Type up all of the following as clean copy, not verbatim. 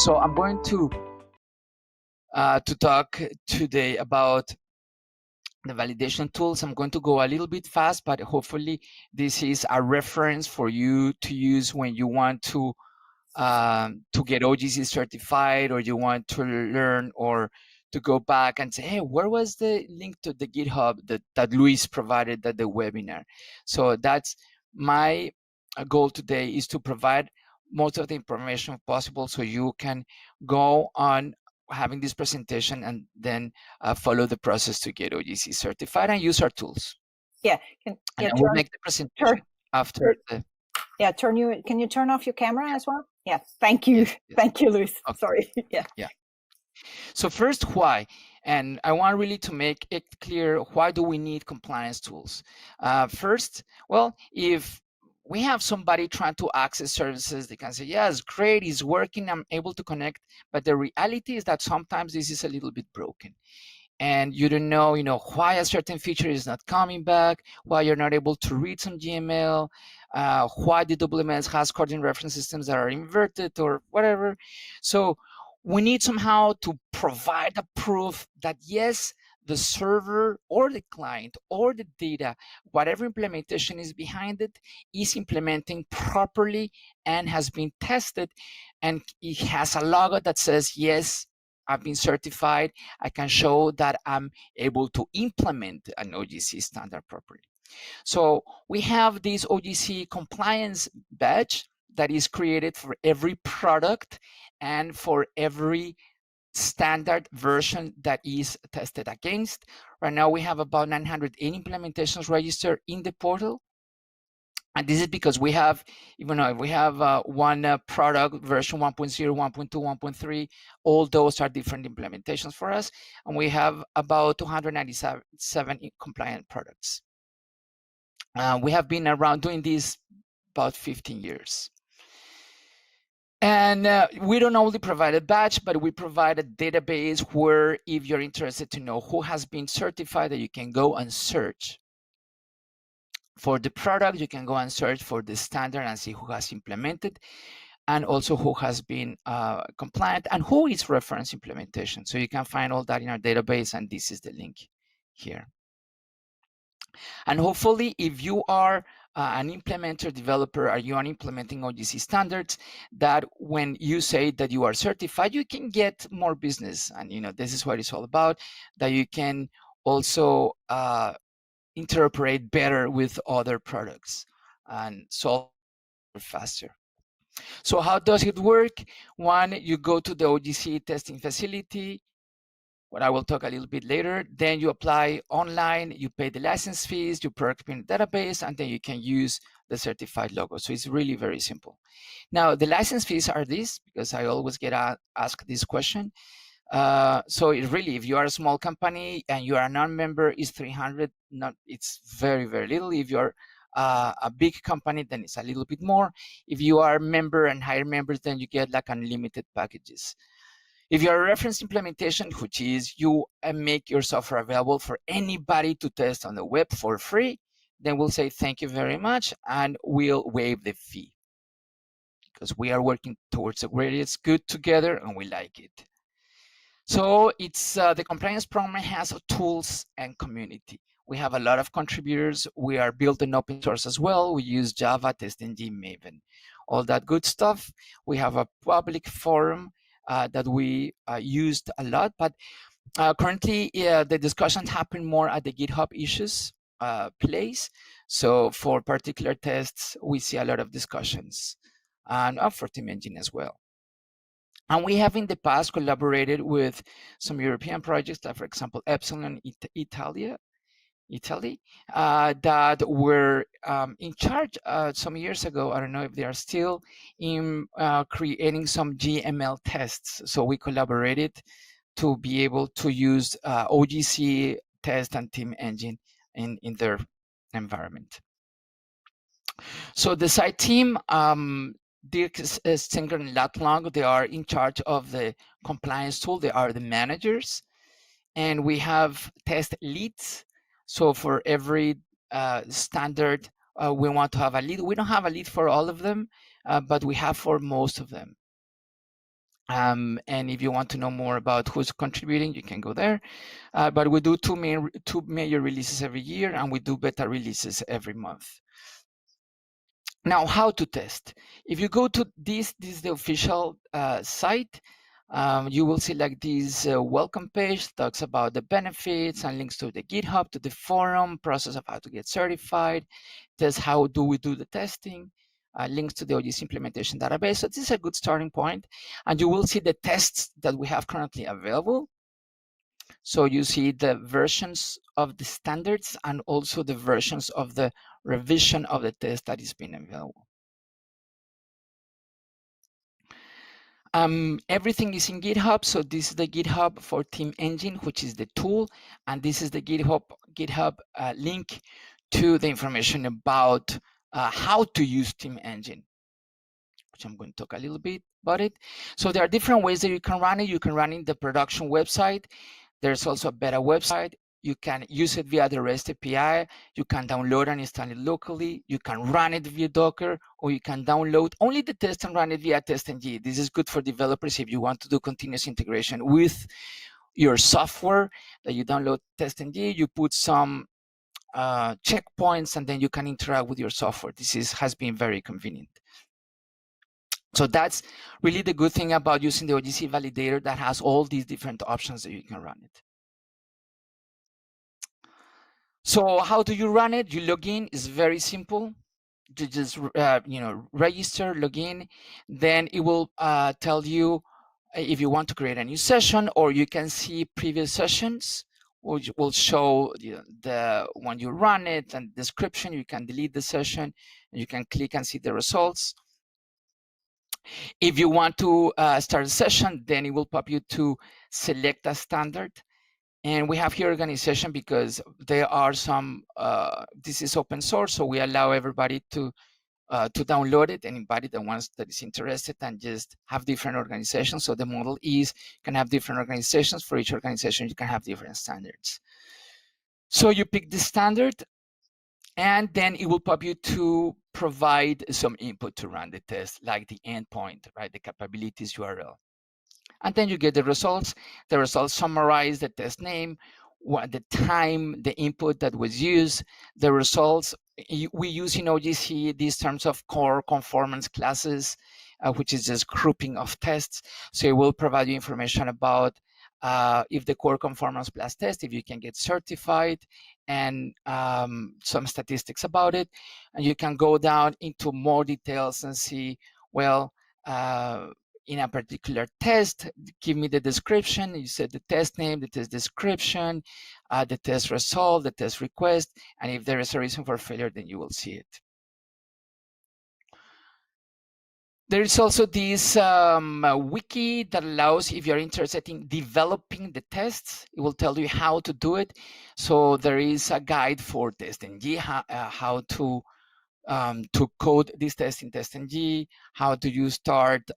So I'm going to talk today about the validation tools. I'm going to go a little bit fast, but hopefully this is a reference for you to use when you want to get OGC certified, or you want to learn or to go back and say, hey, where was the link to the GitHub that Luis provided at the webinar? So that's my goal today, is to provide most of the information possible so you can go on having this presentation and then follow the process to get OGC certified and use our tools. Yeah, and we'll make the presentation after the. Yeah, can you turn off your camera as well? Yeah, thank you. Yes. Thank you, Luis. Okay. Sorry. Yeah. So first, why? And I want really to make it clear, why do we need compliance tools? First, well, if we have somebody trying to access services, they can say, yes, great, it's working, I'm able to connect. But the reality is that sometimes this is a little bit broken. And you don't know, why a certain feature is not coming back, why you're not able to read some GML, why the WMS has coordinate reference systems that are inverted or whatever. So we need somehow to provide a proof that yes, the server or the client or the data, whatever implementation is behind it, is implementing properly and has been tested, and it has a logo that says, yes, I've been certified. I can show that I'm able to implement an OGC standard properly. So we have this OGC compliance badge that is created for every product and for every standard version that is tested against. Right now we have about 980 implementations registered in the portal. And this is because we have, even though we have one product, version 1.0, 1.2, 1.3, all those are different implementations for us. And we have about 297 compliant products. We have been around doing this about 15 years. And we don't only provide a badge, but we provide a database where, if you're interested to know who has been certified, that you can go and search. For the product, you can go and search for the standard and see who has implemented, and also who has been compliant and who is reference implementation. So you can find all that in our database, and this is the link here. And hopefully, if you are an implementer developer, are you implementing OGC standards, that when you say that you are certified, you can get more business. And this is what it's all about, that you can also interoperate better with other products and solve faster. So how does it work? One, you go to the OGC testing facility, what I will talk a little bit later. Then you apply online, you pay the license fees, you product in the database, and then you can use the certified logo. So it's really very simple. Now, the license fees are this, because I always get asked this question. So it really, if you are a small company and you are a non-member, is 300. It's very, very little. If you're a big company, then it's a little bit more. If you are a member and higher members, then you get like unlimited packages. If you're a reference implementation, which is you make your software available for anybody to test on the web for free, then we'll say thank you very much, and we'll waive the fee, because we are working towards a greatest good together and we like it. So it's the compliance program has tools and community. We have a lot of contributors. We are building open source as well. We use Java, TestNG, Maven, all that good stuff. We have a public forum that we used a lot, but currently the discussions happen more at the GitHub issues place. So for particular tests, we see a lot of discussions, and for Team Engine as well. And we have in the past collaborated with some European projects, like for example, Epsilon Italy, that were in charge some years ago. I don't know if they are still in creating some GML tests. So we collaborated to be able to use OGC test and Team Engine in their environment. So the CITE team, Dirk Stinger and Latlang, they are in charge of the compliance tool. They are the managers. And we have test leads. So for every standard, we want to have a lead. We don't have a lead for all of them, but we have for most of them. And if you want to know more about who's contributing, you can go there. But we do two major releases every year, and we do beta releases every month. Now, how to test? If you go to this is the official site. You will see like this welcome page, talks about the benefits and links to the GitHub, to the forum, process of how to get certified, test how do we do the testing, links to the OGC implementation database. So this is a good starting point. And you will see the tests that we have currently available. So you see the versions of the standards and also the versions of the revision of the test that is being available. Everything is in GitHub. So this is the GitHub for Team Engine, which is the tool. And this is the GitHub link to the information about how to use Team Engine, which I'm going to talk a little bit about it. So there are different ways that you can run it. You can run it in the production website. There's also a beta website. You can use it via the REST API. You can download and install it locally. You can run it via Docker, or you can download only the test and run it via TestNG. This is good for developers if you want to do continuous integration with your software, that you download TestNG, you put some checkpoints, and then you can interact with your software. This has been very convenient. So that's really the good thing about using the OGC validator, that has all these different options that you can run it. So how do you run it? You log in. It's very simple. You just register, log in. Then it will tell you if you want to create a new session, or you can see previous sessions, which will show the when you run it and description. You can delete the session, and you can click and see the results. If you want to start a session, then it will pop you to select a standard. And we have here organization because there are some, this is open source, so we allow everybody to download it, and anybody that is interested, and just have different organizations. So the model is, you can have different organizations. For each organization, you can have different standards. So you pick the standard, and then it will pop you to provide some input to run the test, like the endpoint, right? The capabilities URL. And then you get the results. The results summarize the test name, what the time, the input that was used, the results. We use in OGC these terms of core conformance classes, which is just grouping of tests. So it will provide you information about if the core conformance plus test, if you can get certified, and some statistics about it. And you can go down into more details and see, well, in a particular test, give me the description. You said the test name, the test description, the test result, the test request, and if there is a reason for failure, then you will see it. There is also this wiki that allows, if you're interested in developing the tests, it will tell you how to do it. So there is a guide for TestNG, how to code this test in TestNG, how do you start.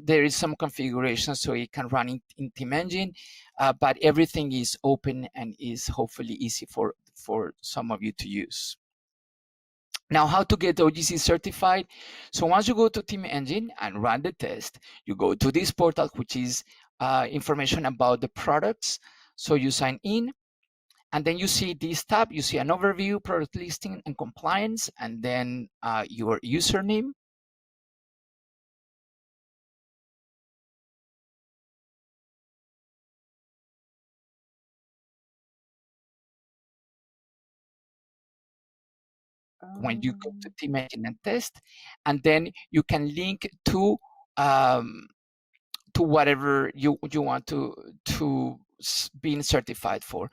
There is some configuration so it can run in Team Engine, but everything is open and is hopefully easy for some of you to use. Now, how to get OGC certified? So once you go to Team Engine and run the test, you go to this portal, which is information about the products. So you sign in, and then you see this tab. You see an overview, product listing, and compliance, and then your username. When you go to Team Engine and test, and then you can link to whatever you want to being certified for.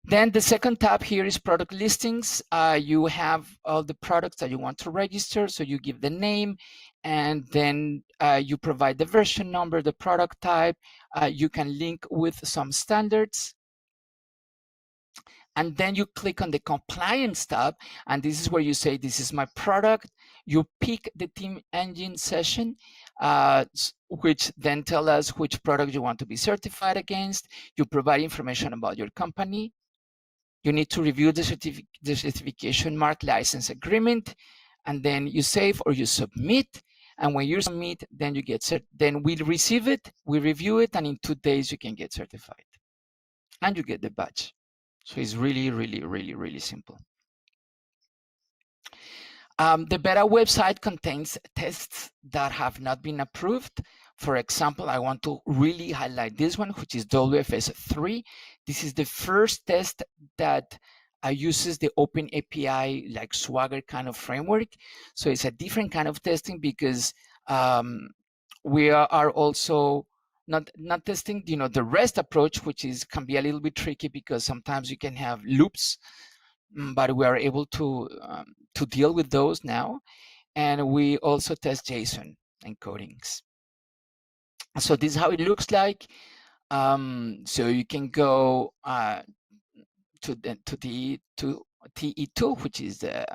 Then the second tab here is product listings. You have all the products that you want to register. So you give the name, and then you provide the version number, the product type. You can link with some standards. And then you click on the compliance tab, and this is where you say, this is my product. You pick the Team Engine session, which then tell us which product you want to be certified against. You provide information about your company. You need to review the certification mark license agreement, and then you save or you submit. And when you submit, then you get then we receive it, we review it, and in 2 days you can get certified, and you get the badge. So it's really, really, really, really simple. The beta website contains tests that have not been approved. For example, I want to really highlight this one, which is WFS 3. This is the first test that uses the Open API, like Swagger kind of framework. So it's a different kind of testing because we are also not testing, the REST approach, which can be a little bit tricky because sometimes you can have loops, but we are able to deal with those now. And we also test JSON encodings. So this is how it looks like. So you can go to TE2, which is the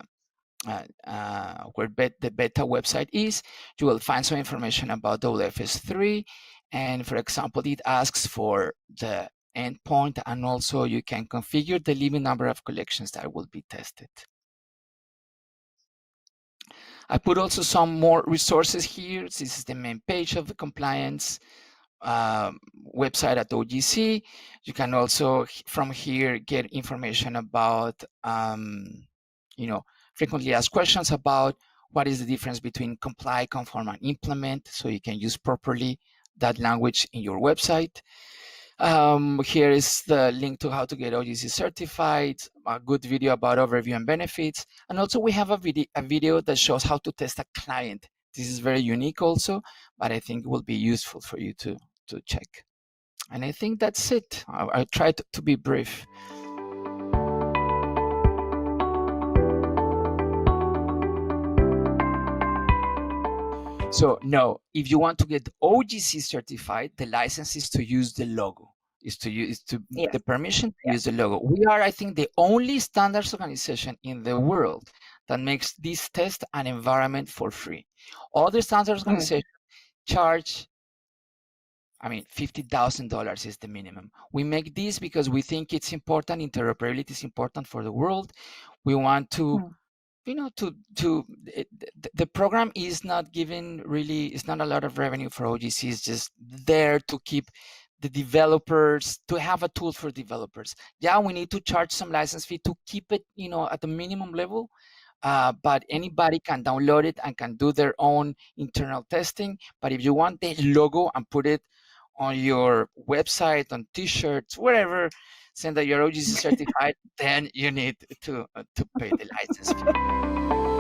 where the beta website is. You will find some information about WFS3, and for example, it asks for the endpoint, and also you can configure the limit number of collections that will be tested. I put also some more resources here. This is the main page of the compliance website at OGC. You can also from here get information about frequently asked questions about what is the difference between comply, conform, and implement, so you can use properly that language in your website. Here is the link to how to get OGC certified, a good video about overview and benefits. And also we have a video that shows how to test a client. This is very unique also, but I think it will be useful for you to check. And I think that's it. I tried to be brief. So no, if you want to get OGC certified, the license is to use the logo, the permission to use the logo. We are, I think, the only standards organization in the world that makes this test an environment for free. Other standards organizations charge, I mean, $50,000 is the minimum. We make this because we think it's important. Interoperability is important for the world. We want to the program is not giving really, it's not a lot of revenue for OGC. It's just there to keep the developers, to have a tool for developers. Yeah, we need to charge some license fee to keep it, at the minimum level, but anybody can download it and can do their own internal testing. But if you want the logo and put it on your website, on t-shirts, wherever, saying that you're OGC certified, then you need to pay the license fee.